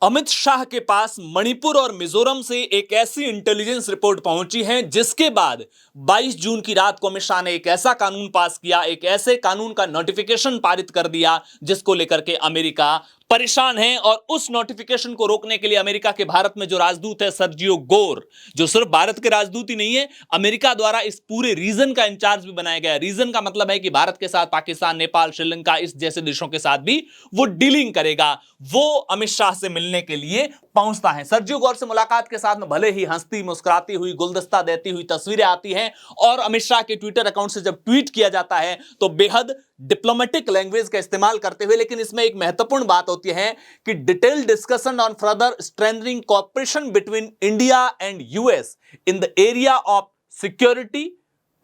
अमित शाह के पास मणिपुर और मिजोरम से एक ऐसी इंटेलिजेंस रिपोर्ट पहुंची है जिसके बाद 22 जून की रात को अमित शाह ने एक ऐसा कानून पास किया, एक ऐसे कानून का नोटिफिकेशन पारित कर दिया जिसको लेकर के अमेरिका परेशान है। और उस नोटिफिकेशन को रोकने के लिए अमेरिका के भारत में जो राजदूत है सर्जियो गोर, जो सिर्फ भारत के राजदूत ही नहीं है, अमेरिका द्वारा इस पूरे रीजन का इंचार्ज भी बनाया गया है। रीजन का मतलब है कि भारत के साथ पाकिस्तान, नेपाल, श्रीलंका इस जैसे देशों के साथ भी वो डीलिंग करेगा। वो अमित शाह से मिलने के लिए पहुंचता है। सर्जियो गोर से मुलाकात के साथ में भले ही हंसती मुस्कुराती हुई, गुलदस्ता देती हुई तस्वीरें आती हैं और अमित शाह के ट्विटर अकाउंट से जब ट्वीट किया जाता है तो बेहद डिप्लोमेटिक लैंग्वेज का इस्तेमाल करते हुए, लेकिन इसमें एक महत्वपूर्ण बात होती है कि detailed discussion on further strengthening cooperation between India and US in the area of security,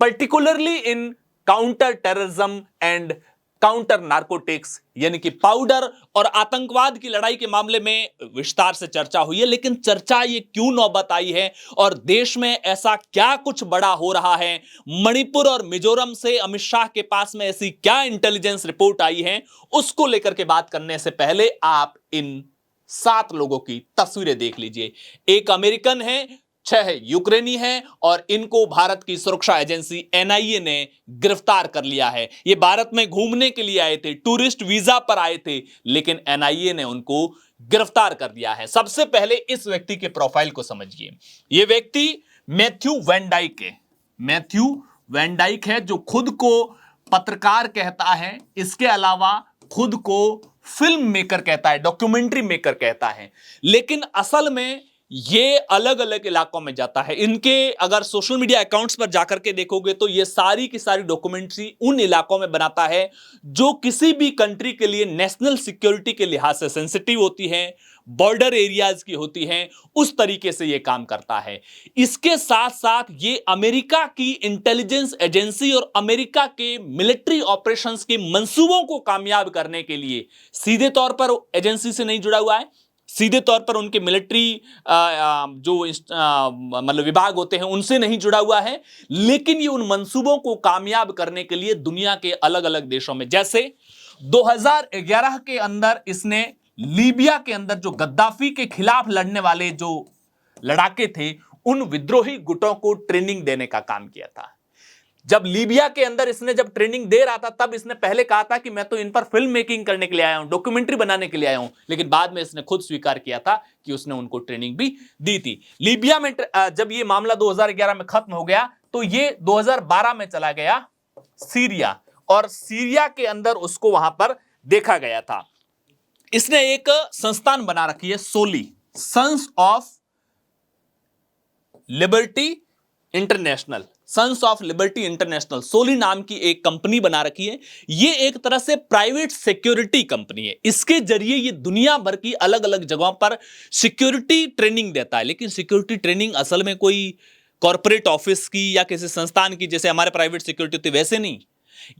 particularly in counter terrorism and counter narcotics, यानी कि पाउडर और आतंकवाद की लड़ाई के मामले में विस्तार से चर्चा हुई है। लेकिन चर्चा ये क्यों नौबत आई है और देश में ऐसा क्या कुछ बड़ा हो रहा है, मणिपुर और मिजोरम से अमित शाह के पास में ऐसी क्या इंटेलिजेंस रिपोर्ट आई है, उसको लेकर के बात करने से पहले आप इन 7 लोगों की तस्वीरें देख लीजिए। एक अमेरिकन है, 6 यूक्रेनी हैं और इनको भारत की सुरक्षा एजेंसी एनआईए ने गिरफ्तार कर लिया है। ये भारत में घूमने के लिए आए थे, टूरिस्ट वीजा पर आए थे, लेकिन एनआईए ने उनको गिरफ्तार कर दिया है। सबसे पहले इस व्यक्ति के प्रोफाइल को समझिए। ये व्यक्ति मैथ्यू वैन डाइक है। मैथ्यू वैन डाइक है जो खुद को पत्रकार कहता है, इसके अलावा खुद को फिल्म मेकर कहता है, डॉक्यूमेंट्री मेकर कहता है, लेकिन असल में ये अलग अलग इलाकों में जाता है। इनके अगर सोशल मीडिया अकाउंट्स पर जाकर के देखोगे तो ये सारी की सारी डॉक्यूमेंट्री उन इलाकों में बनाता है जो किसी भी कंट्री के लिए नेशनल सिक्योरिटी के लिहाज से सेंसिटिव होती है, बॉर्डर एरियाज की होती हैं, उस तरीके से ये काम करता है। इसके साथ साथ ये अमेरिका की इंटेलिजेंस एजेंसी और अमेरिका के मिलिट्री ऑपरेशंस के मंसूबों को कामयाब करने के लिए सीधे तौर पर एजेंसी से नहीं जुड़ा हुआ है, सीधे तौर पर उनके मिलिट्री जो मतलब विभाग होते हैं उनसे नहीं जुड़ा हुआ है, लेकिन ये उन मंसूबों को कामयाब करने के लिए दुनिया के अलग अलग देशों में, जैसे 2011 के अंदर इसने लीबिया के अंदर जो गद्दाफी के खिलाफ लड़ने वाले जो लड़ाके थे उन विद्रोही गुटों को ट्रेनिंग देने का काम किया था। जब लीबिया के अंदर इसने जब ट्रेनिंग दे रहा था तब इसने पहले कहा था कि मैं तो इन पर फिल्म मेकिंग करने के लिए आया हूं, डॉक्यूमेंट्री बनाने के लिए आया हूं, लेकिन बाद में इसने खुद स्वीकार किया था कि उसने उनको ट्रेनिंग भी दी थी। लीबिया में जब ये मामला 2011 में खत्म हो गया तो ये 2012 में चला गया सीरिया और सीरिया के अंदर उसको वहां पर देखा गया था। इसने एक संस्थान बना रखी है, SOLI, Sons of Liberty International, Sons of Liberty International, SOLI नाम की एक कंपनी बना रखी है। ये एक तरह से प्राइवेट सिक्योरिटी कंपनी है। इसके जरिए ये दुनिया भर की अलग अलग जगहों पर सिक्योरिटी ट्रेनिंग देता है, लेकिन सिक्योरिटी ट्रेनिंग असल में कोई कॉर्पोरेट ऑफिस की या किसी संस्थान की जैसे हमारे प्राइवेट सिक्योरिटी होती वैसे नहीं।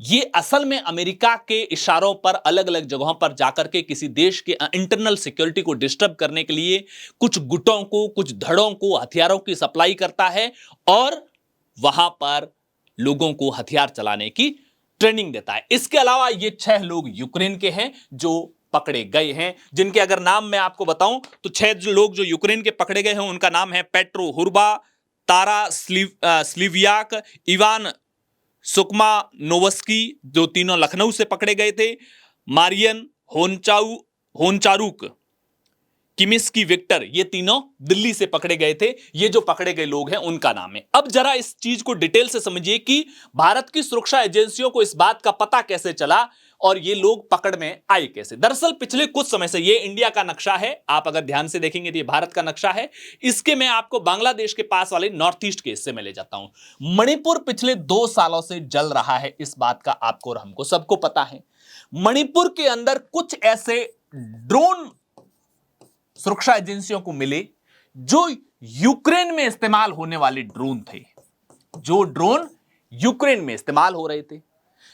ये असल में अमेरिका के इशारों पर अलग अलग जगहों पर जाकर के किसी देश के इंटरनल सिक्योरिटी को डिस्टर्ब करने के लिए कुछ गुटों को, कुछ धड़ों को हथियारों की सप्लाई करता है और वहां पर लोगों को हथियार चलाने की ट्रेनिंग देता है। इसके अलावा ये 6 लोग यूक्रेन के हैं जो पकड़े गए हैं, जिनके अगर नाम मैं आपको बताऊं तो 6 लोग जो यूक्रेन के पकड़े गए हैं उनका नाम है पेट्रो हुरबा, तारा स्लीवियाक, इवान सुकमा नोवस्की, जो तीनों लखनऊ से पकड़े गए थे, मारियन होनचारुक, किमिस्की विक्टर, ये तीनों दिल्ली से पकड़े गए थे। ये जो पकड़े गए लोग हैं उनका नाम है। अब जरा इस चीज को डिटेल से समझिए कि भारत की सुरक्षा एजेंसियों को इस बात का पता कैसे चला और ये लोग पकड़ में आए कैसे। दरअसल पिछले कुछ समय से, ये इंडिया का नक्शा है, आप अगर ध्यान से देखेंगे तो ये भारत का नक्शा है, इसके मैं आपको बांग्लादेश के पास वाले नॉर्थ ईस्ट के हिस्से में ले जाता हूं। मणिपुर पिछले 2 सालों से जल रहा है, इस बात का आपको और हमको सबको पता है। मणिपुर के अंदर कुछ ऐसे ड्रोन सुरक्षा एजेंसियों को मिले जो यूक्रेन में इस्तेमाल होने वाले ड्रोन थे, जो ड्रोन यूक्रेन में इस्तेमाल हो रहे थे।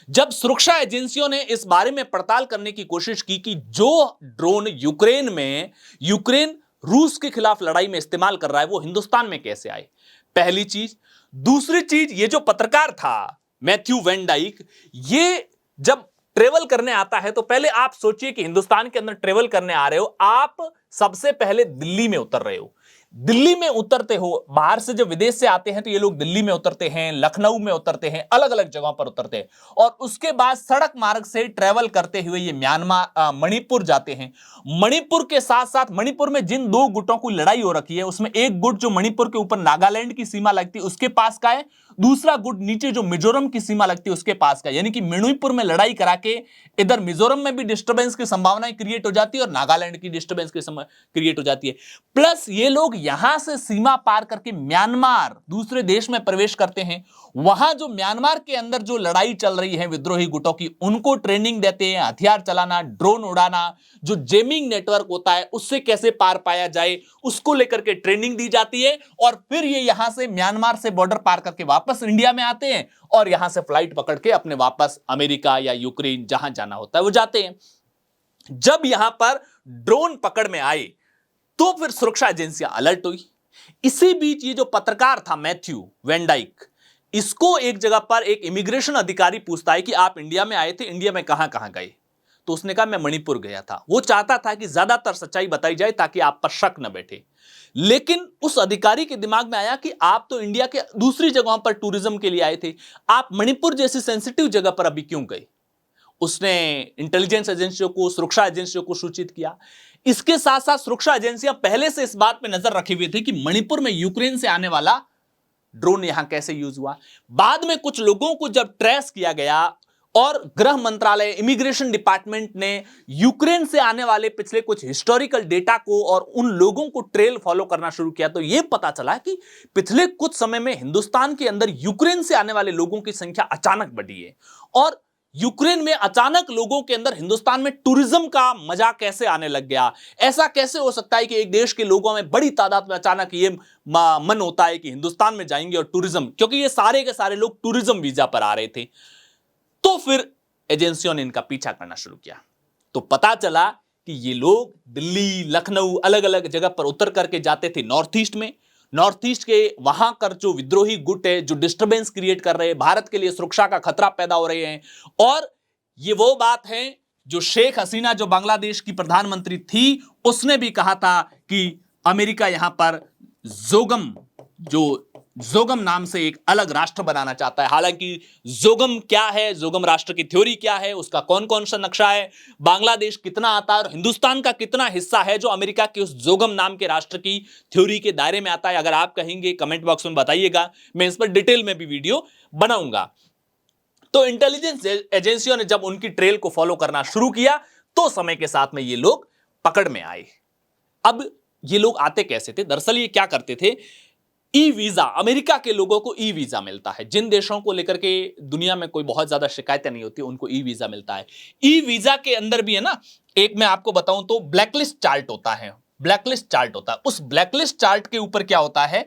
जब सुरक्षा एजेंसियों ने इस बारे में पड़ताल करने की कोशिश की कि जो ड्रोन यूक्रेन रूस के खिलाफ लड़ाई में इस्तेमाल कर रहा है वो हिंदुस्तान में कैसे आए, पहली चीज। दूसरी चीज, ये जो पत्रकार था मैथ्यू वैन डाइक, ये जब ट्रेवल करने आता है तो पहले आप सोचिए कि हिंदुस्तान के अंदर ट्रेवल करने आ रहे हो, आप सबसे पहले दिल्ली में उतर रहे हो। दिल्ली में उतरते हो, बाहर से जब विदेश से आते हैं तो ये लोग दिल्ली में उतरते हैं, लखनऊ में उतरते हैं, अलग अलग जगहों पर उतरते हैं और उसके बाद सड़क मार्ग से ट्रेवल करते हुए ये म्यांमार मणिपुर जाते हैं। मणिपुर के साथ साथ मणिपुर में जिन दो गुटों की लड़ाई हो रखी है उसमें एक गुट जो मणिपुर के ऊपर नागालैंड की सीमा लगती है उसके पास का है, दूसरा गुट नीचे जो मिजोरम की सीमा लगती है उसके पास का, यानी कि मणिपुर में लड़ाई करा के इधर मिजोरम में भी डिस्टर्बेंस की संभावनाएं क्रिएट हो जाती है और नागालैंड की डिस्टर्बेंस की क्रिएट हो जाती है। प्लस ये लोग यहां से सीमा पार करके म्यांमार दूसरे देश में प्रवेश करते हैं, वहां जो म्यांमार के अंदर जो लड़ाई चल रही है विद्रोही गुटों की उनको ट्रेनिंग देते हैं, हथियार चलाना, ड्रोन उड़ाना, जो जेमिंग नेटवर्क होता है उससे कैसे पार पाया जाए उसको लेकर के ट्रेनिंग दी जाती है और फिर ये यहां से म्यांमार से बॉर्डर पार करके वापस इंडिया में आते हैं और यहां से फ्लाइट पकड़ के अपने वापस अमेरिका या यूक्रेन जहां जाना होता है वो जाते हैं। जब यहां पर ड्रोन पकड़ में आए तो फिर सुरक्षा एजेंसियां अलर्ट हुई। इसी बीच ये जो पत्रकार था मैथ्यू वेंडाइक, इसको एक जगह पर एक इमिग्रेशन अधिकारी पूछता है कि आप इंडिया में आए थे, इंडिया में कहां कहां गए? तो उसने कहा मैं मणिपुर गया था। वो चाहता था कि ज्यादातर सच्चाई बताई जाए ताकि आप पर शक न बैठे। लेकिन उस अधिकारी के दिमाग में आया कि आप तो इंडिया के दूसरी जगहों पर टूरिज्म के लिए आए थे, आप मणिपुर जैसी सेंसिटिव जगह पर अभी क्यों गए? उसने इंटेलिजेंस एजेंसियों को, सुरक्षा एजेंसियों को सूचित किया। इसके साथ साथ सुरक्षा एजेंसियां पहले से इस बात पे नजर रखे हुए थे कि मणिपुर में यूक्रेन से आने वाला ड्रोन यहां कैसे यूज हुआ। बाद में कुछ लोगों को जब ट्रेस किया गया और गृह मंत्रालय, इमिग्रेशन डिपार्टमेंट ने यूक्रेन से आने वाले पिछले कुछ हिस्टोरिकल डेटा को और उन लोगों को ट्रेल फॉलो करना शुरू किया तो यह पता चला कि पिछले कुछ समय में हिंदुस्तान के अंदर यूक्रेन से आने वाले लोगों की संख्या अचानक बढ़ी है और यूक्रेन में अचानक लोगों के अंदर हिंदुस्तान में टूरिज्म का मजा कैसे आने लग गया। ऐसा कैसे हो सकता है कि एक देश के लोगों में बड़ी तादाद में अचानक ये मन होता है कि हिंदुस्तान में जाएंगे और टूरिज्म, क्योंकि ये सारे के सारे लोग टूरिज्म वीजा पर आ रहे थे। तो फिर एजेंसियों ने इनका पीछा करना शुरू किया तो पता चला कि ये लोग दिल्ली, लखनऊ, अलग अलग जगह पर उतर करके जाते थे नॉर्थ ईस्ट में। नॉर्थ ईस्ट के वहां कर जो विद्रोही गुट है, जो डिस्टर्बेंस क्रिएट कर रहे हैं, भारत के लिए सुरक्षा का खतरा पैदा हो रहे हैं। और ये वो बात है जो शेख हसीना जो बांग्लादेश की प्रधानमंत्री थी उसने भी कहा था कि अमेरिका यहां पर जोगम नाम से एक अलग राष्ट्र बनाना चाहता है। हालांकि जोगम क्या है, जोगम राष्ट्र की थ्योरी क्या है, उसका कौन कौन सा नक्शा है, बांग्लादेश कितना आता है और हिंदुस्तान का कितना हिस्सा है जो अमेरिका के उस जोगम नाम के राष्ट्र की थ्योरी के दायरे में आता है, अगर आप कहेंगे कमेंट बॉक्स में बताइएगा, मैं इस पर डिटेल में भी वीडियो बनाऊंगा। तो इंटेलिजेंस एजेंसियों ने जब उनकी ट्रेल को फॉलो करना शुरू किया तो समय के साथ में ये लोग पकड़ में आए। अब ये लोग आते कैसे थे? दरअसल ये क्या करते थे, ई वीजा, अमेरिका के लोगों को ई वीजा मिलता है। जिन देशों को लेकर के दुनिया में कोई बहुत ज्यादा शिकायतें नहीं होती उनको ई वीजा मिलता है। ई वीजा के अंदर भी है ना, एक मैं आपको बताऊं तो ब्लैकलिस्ट चार्ट होता है, ब्लैकलिस्ट चार्ट होता है। उस ब्लैकलिस्ट चार्ट के ऊपर क्या होता है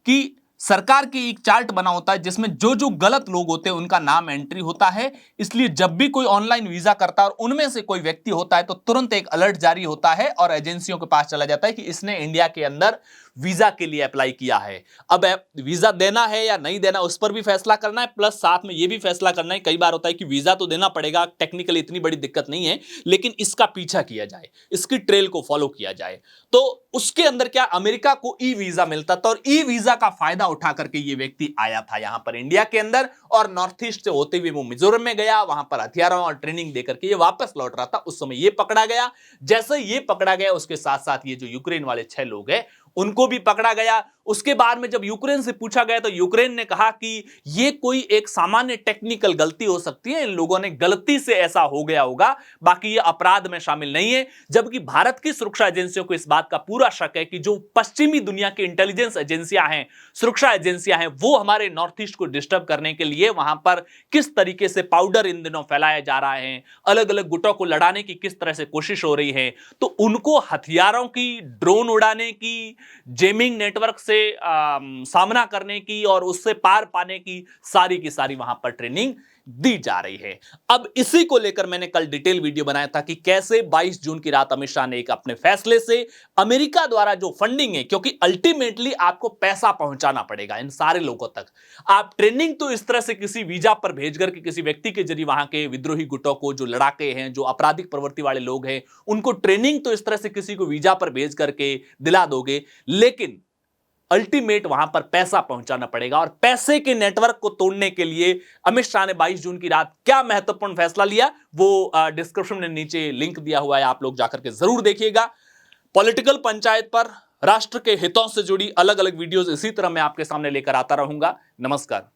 कि सरकार की एक चार्ट बना होता है जिसमें जो जो गलत लोग होते हैं उनका नाम एंट्री होता है। इसलिए जब भी कोई ऑनलाइन वीजा करता है और उनमें से कोई व्यक्ति होता है तो तुरंत एक अलर्ट जारी होता है और एजेंसियों के पास चला जाता है कि इसने इंडिया के अंदर वीजा के लिए अप्लाई किया है। अब वीजा देना है या नहीं देना उस पर भी फैसला करना है, प्लस साथ में यह भी फैसला करना है, कई बार होता है कि वीजा तो देना पड़ेगा, टेक्निकली इतनी बड़ी दिक्कत नहीं है, लेकिन इसका पीछा किया जाए, इसकी ट्रेल को फॉलो किया जाए। तो उसके अंदर क्या, अमेरिका को ई वीजा मिलता था और ई वीजा का फायदा उठा करके ये व्यक्ति आया था यहां पर इंडिया के अंदर और नॉर्थ ईस्ट से होते हुए वो मिजोरम में गया, वहां पर हथियारों और ट्रेनिंग देकर के ये वापस लौट रहा था। उस समय ये पकड़ा गया। जैसे ये पकड़ा गया उसके साथ साथ ये जो यूक्रेन वाले 6 लोग हैं उनको भी पकड़ा गया। उसके बाद में जब यूक्रेन से पूछा गया तो यूक्रेन ने कहा कि ये कोई एक सामान्य टेक्निकल गलती हो सकती है, इन लोगों ने गलती से ऐसा हो गया होगा, बाकी ये अपराध में शामिल नहीं है। जबकि भारत की सुरक्षा एजेंसियों को इस बात का पूरा शक है कि जो पश्चिमी दुनिया की इंटेलिजेंस एजेंसियां हैं, सुरक्षा एजेंसियां हैं, वो हमारे नॉर्थ ईस्ट को डिस्टर्ब करने के लिए वहां पर किस तरीके से पाउडर इन दिनों फैलाया जा रहा है, अलग अलग गुटों को लड़ाने की किस तरह से कोशिश हो रही है। तो उनको हथियारों की, ड्रोन उड़ाने की, जेमिंग नेटवर्क से सामना करने की और उससे पार पाने की सारी वहां पर ट्रेनिंग दी जा रही है। अब इसी को लेकर मैंने कल डिटेल वीडियो बनाया था कि कैसे 22 जून की रात अमित शाह ने एक अपने फैसले से अमेरिका द्वारा जो फंडिंग है, क्योंकि अल्टीमेटली आपको पैसा पहुंचाना पड़ेगा इन सारे लोगों तक। आप ट्रेनिंग तो इस तरह से किसी वीजा पर भेज करके किसी व्यक्ति के जरिए वहां के विद्रोही गुटों को, जो लड़ाके हैं, जो आपराधिक प्रवृत्ति वाले लोग हैं, उनको ट्रेनिंग तो इस तरह से किसी को वीजा पर भेज करके दिला दोगे, लेकिन अल्टीमेट वहां पर पैसा पहुंचाना पड़ेगा। और पैसे के नेटवर्क को तोड़ने के लिए अमित शाह ने 22 जून की रात क्या महत्वपूर्ण फैसला लिया, वो डिस्क्रिप्शन में नीचे लिंक दिया हुआ है, आप लोग जाकर के जरूर देखिएगा। पॉलिटिकल पंचायत पर राष्ट्र के हितों से जुड़ी अलग अलग वीडियोस इसी तरह मैं आपके सामने लेकर आता रहूंगा। नमस्कार।